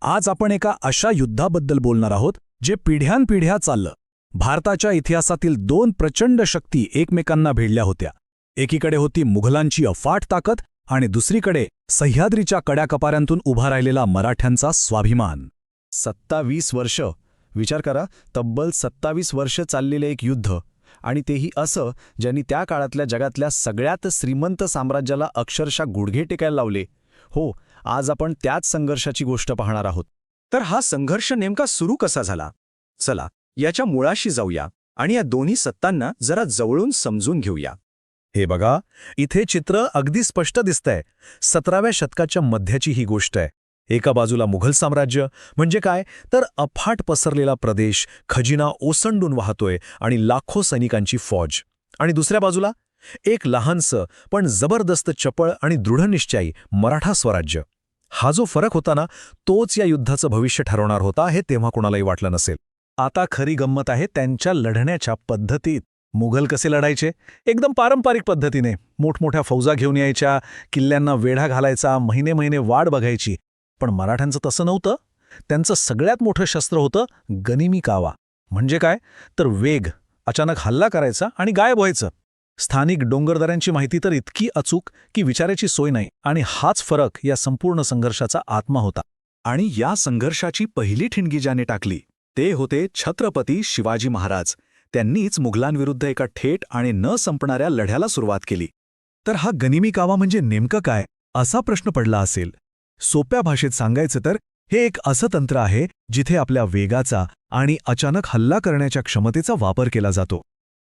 आज आपण एका अशा युद्धाबद्दल बोलणार आहोत जे पिढ्यानपिढ्या चाललं. भारताच्या इतिहासातील दोन प्रचंड शक्ती एकमेकांना भिडल्या होत्या. एकीकडे होती मुघलांची अफाट ताकद आणि दुसरीकडे सह्याद्रीच्या कड्याकपाऱ्यांतून उभा राहिलेला मराठ्यांचा स्वाभिमान. 27 वर्ष विचार करा, तब्बल 27 वर्ष चाललेले एक युद्ध, आणि तेही असं ज्यांनी त्या काळातल्या जगातल्या सगळ्यात श्रीमंत साम्राज्याला अक्षरशः गुडघे टेकायला लावले. हो, आज आपण त्याच संघर्षाची गोष्ट पाहणार आहोत. तर हा संघर्ष नेमका सुरू कसा झाला? चला याच्या मुळाशी जाऊया आणि या दोन्ही सत्तांना जरा जवळून समजून घेऊया. हे बघा, इथे चित्र अगदी स्पष्ट दिसतंय. 17व्या शतकाच्या मध्याची ही गोष्ट आहे. एका बाजूला मुघल साम्राज्य म्हणजे काय तर अफाट पसरलेला प्रदेश, खजिना ओसंडून वाहतोय आणि लाखो सैनिकांची फौज. आणि दुसऱ्या बाजूला एक लहानसं पण जबरदस्त चपळ आणि दृढनिश्चयी मराठा स्वराज्य. हा जो फरक होता ना, तोच या युद्धाचं भविष्य ठरवणार होता हे तेव्हा कोणालाही वाटलं नसेल. आता खरी गंमत आहे त्यांच्या लढण्याच्या पद्धतीत. मुघल कसे लढायचे? एकदम पारंपरिक पद्धतीने. मोठमोठ्या फौजा घेऊन यायच्या, किल्ल्यांना वेढा घालायचा, महिने महिने वाट बघायची. पण मराठ्यांचं तसं नव्हतं. त्यांचं सगळ्यात मोठं शस्त्र होतं गनिमी कावा. म्हणजे काय तर वेग, अचानक हल्ला करायचा आणि गायब व्हायचं. स्थानिक डोंगरदऱ्यांची माहिती तर इतकी अचूक की विचारायची सोय नाही. आणि हाच फरक या संपूर्ण संघर्षाचा आत्मा होता. आणि या संघर्षाची पहिली ठिणगी ज्याने टाकली ते होते छत्रपती शिवाजी महाराज. त्यांनीच मुघलांविरुद्ध एका थेट आणि न संपणाऱ्या लढ्याला सुरुवात केली. तर हा गनिमी कावा म्हणजे नेमकं काय, असा प्रश्न पडला असेल. सोप्या भाषेत सांगायचं तर हे एक असं तंत्र आहे जिथे आपल्या वेगाचा आणि अचानक हल्ला करण्याच्या क्षमतेचा वापर केला जातो.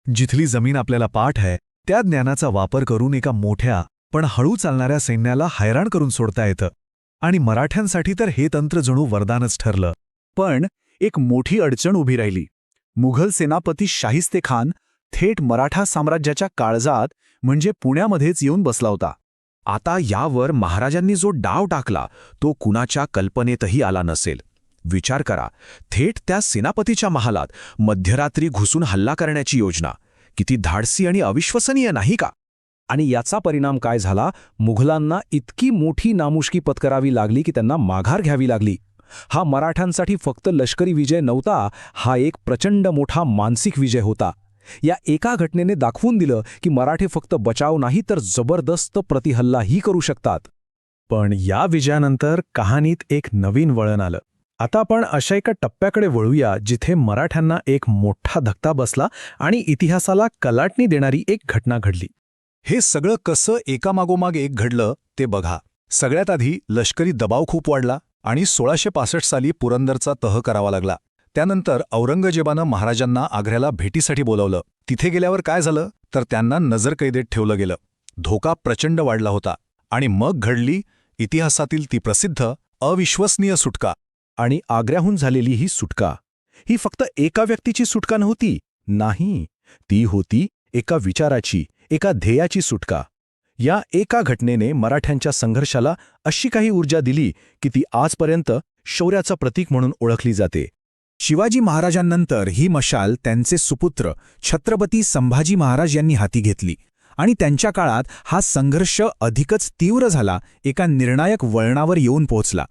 जिथली जमीन आपल्याला पाठ आहे त्या ज्ञानाचा वापर करून एका मोठ्या पण हळू चालणाऱ्या सैन्याला हैराण करून सोडता येतं. आणि मराठ्यांसाठी तर हे तंत्र जणू वरदानच ठरलं. पण एक मोठी अडचण उभी राहिली. मुघल सेनापती शाहिस्तेखान थेट मराठा साम्राज्याच्या काळजात म्हणजे पुण्यामध्येच येऊन बसला होता. आता यावर महाराजांनी जो डाव टाकला तो कुणाच्या कल्पनेतही आला नसेल. विचार करा, थेट त्या सेनापतीच्या महालात मध्यरात्री घुसून हल्ला करण्याची योजना. किती धाडसी आणि अविश्वसनीय नाही का? आणि याचा परिणाम काय झाला? मुघलांना इतकी मोठी नामुष्की पत्करावी लागली की त्यांना माघार घ्यावी लागली. हा मराठ्यांसाठी फक्त लष्करी विजय नव्हता, हा एक प्रचंड मोठा मानसिक विजय होता. या एका घटनेने दाखवून दिलं की मराठे फक्त बचाव नाही तर जबरदस्त प्रतिहल्लाही करू शकतात. पण या विजयानंतर कहाणीत एक नवीन वळण आलं. आता आपण अशा एका टप्प्याकडे वळूया जिथे मराठ्यांना एक मोठा धक्का बसला आणि इतिहासाला कलाटणी देणारी एक घटना घडली. हे सगळं कसं एकामागोमाग एक घडलं ते बघा. सगळ्यात आधी लष्करी दबाव खूप वाढला आणि 1665 साली पुरंदरचा तह करावा लागला. त्यानंतर औरंगजेबानं महाराजांना आग्र्याला भेटीसाठी बोलावलं. तिथे गेल्यावर काय झालं तर त्यांना नजरकैदेत ठेवलं गेलं. धोका प्रचंड वाढला होता. आणि मग घडली इतिहासातील ती प्रसिद्ध अविश्वसनीय सुटका. आणि आग्र्याहून झालेली ही सुटका ही फक्त एका व्यक्तीची सुटका नव्हती. नाही, ती होती एका विचाराची, एका ध्येयाची सुटका. या एका घटनेने मराठ्यांच्या संघर्षाला अशी काही ऊर्जा दिली की ती आजपर्यंत शौर्याचं प्रतीक म्हणून ओळखली जाते. शिवाजी महाराजांनंतर ही मशाल त्यांचे सुपुत्र छत्रपती संभाजी महाराज यांनी हाती घेतली. आणि त्यांच्या काळात हा संघर्ष अधिकच तीव्र झाला, एका निर्णायक वळणावर येऊन पोहोचला.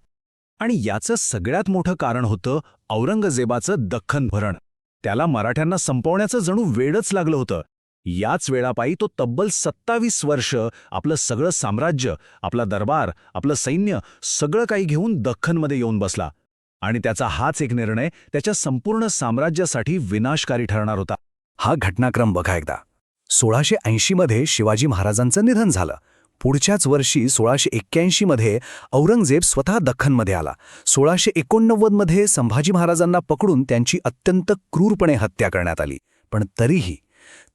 आणि याचं सगळ्यात मोठं कारण होतं औरंगजेबाचं दख्खन भरण. त्याला मराठ्यांना संपवण्याचं जणू वेडच लागलं होतं. याच वेळापायी तो तब्बल 27 वर्ष आपलं सगळं साम्राज्य, आपला दरबार, आपलं सैन्य सगळं काही घेऊन दख्खनमध्ये येऊन बसला. आणि त्याचा हाच एक निर्णय त्याच्या संपूर्ण साम्राज्यासाठी विनाशकारी ठरणार होता. हा घटनाक्रम बघा एकदा. 1680 मध्ये शिवाजी महाराजांचं निधन झालं. पुढच्याच वर्षी 1681 मध्ये औरंगजेब स्वतः दख्खनमध्ये आला. 1689 मध्ये संभाजी महाराजांना पकडून त्यांची अत्यंत क्रूरपणे हत्या करण्यात आली. पण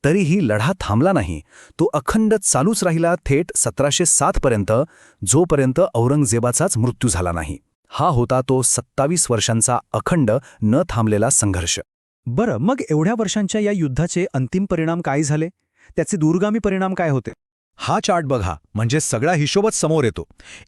तरीही लढा थांबला नाही. तो अखंड चालूच राहिला थेट 1707 पर्यंत, जोपर्यंत औरंगजेबाचाच मृत्यू झाला नाही. हा होता तो 27 वर्षांचा अखंड न थांबलेला संघर्ष. बरं, मग एवढ्या वर्षांच्या या युद्धाचे अंतिम परिणाम काय झाले? त्याचे दूरगामी परिणाम काय होते? हा चार्ट बघा, म्हणजे सगळा हिशोबच समोर येतो.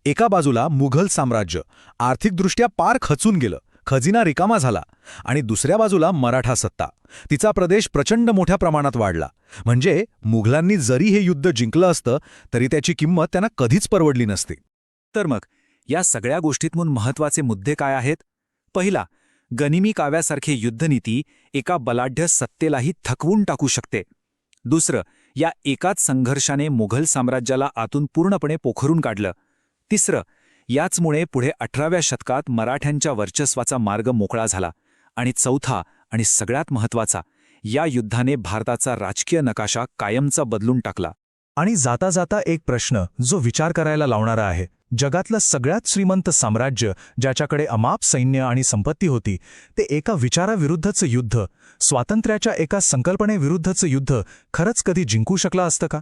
एका बाजूला मुघल साम्राज्य आर्थिकदृष्ट्या पार खचून गेलं, खजिना रिकामा झाला. आणि दुसऱ्या बाजूला मराठा सत्ता, तिचा प्रदेश प्रचंड मोठ्या प्रमाणात वाढला. म्हणजे मुघलांनी जरी हे युद्ध जिंकलं असतं तरी त्याची किंमत त्यांना कधीच परवडली नसती. तर मग या सगळ्या गोष्टीतून महत्त्वाचे मुद्दे काय आहेत? पहिला, गनिमी काव्यासारखे युद्धनीती एका बलाढ्य सत्तेलाही थकवून टाकू शकते. दुसरं, या एकाच संघर्षाने मुघल साम्राज्याला आतून पूर्णपणे पोखरून काढलं. तिसरं, याचमुळे पुढे 18व्या शतकात मराठ्यांच्या वर्चस्वाचा मार्ग मोकळा झाला. आणि चौथा आणि सगळ्यात महत्त्वाचा, या युद्धाने भारताचा राजकीय नकाशा कायमचा बदलून टाकला. आणि जाता जाता एक प्रश्न जो विचार करायला लावणारा आहे. जगातलं सगळ्यात श्रीमंत साम्राज्य, ज्याच्याकडे अमाप सैन्य आणि संपत्ती होती, ते एका विचाराविरुद्धचं युद्ध, स्वातंत्र्याच्या एका संकल्पनेविरुद्धचं युद्ध खरंच कधी जिंकू शकलं असतं का?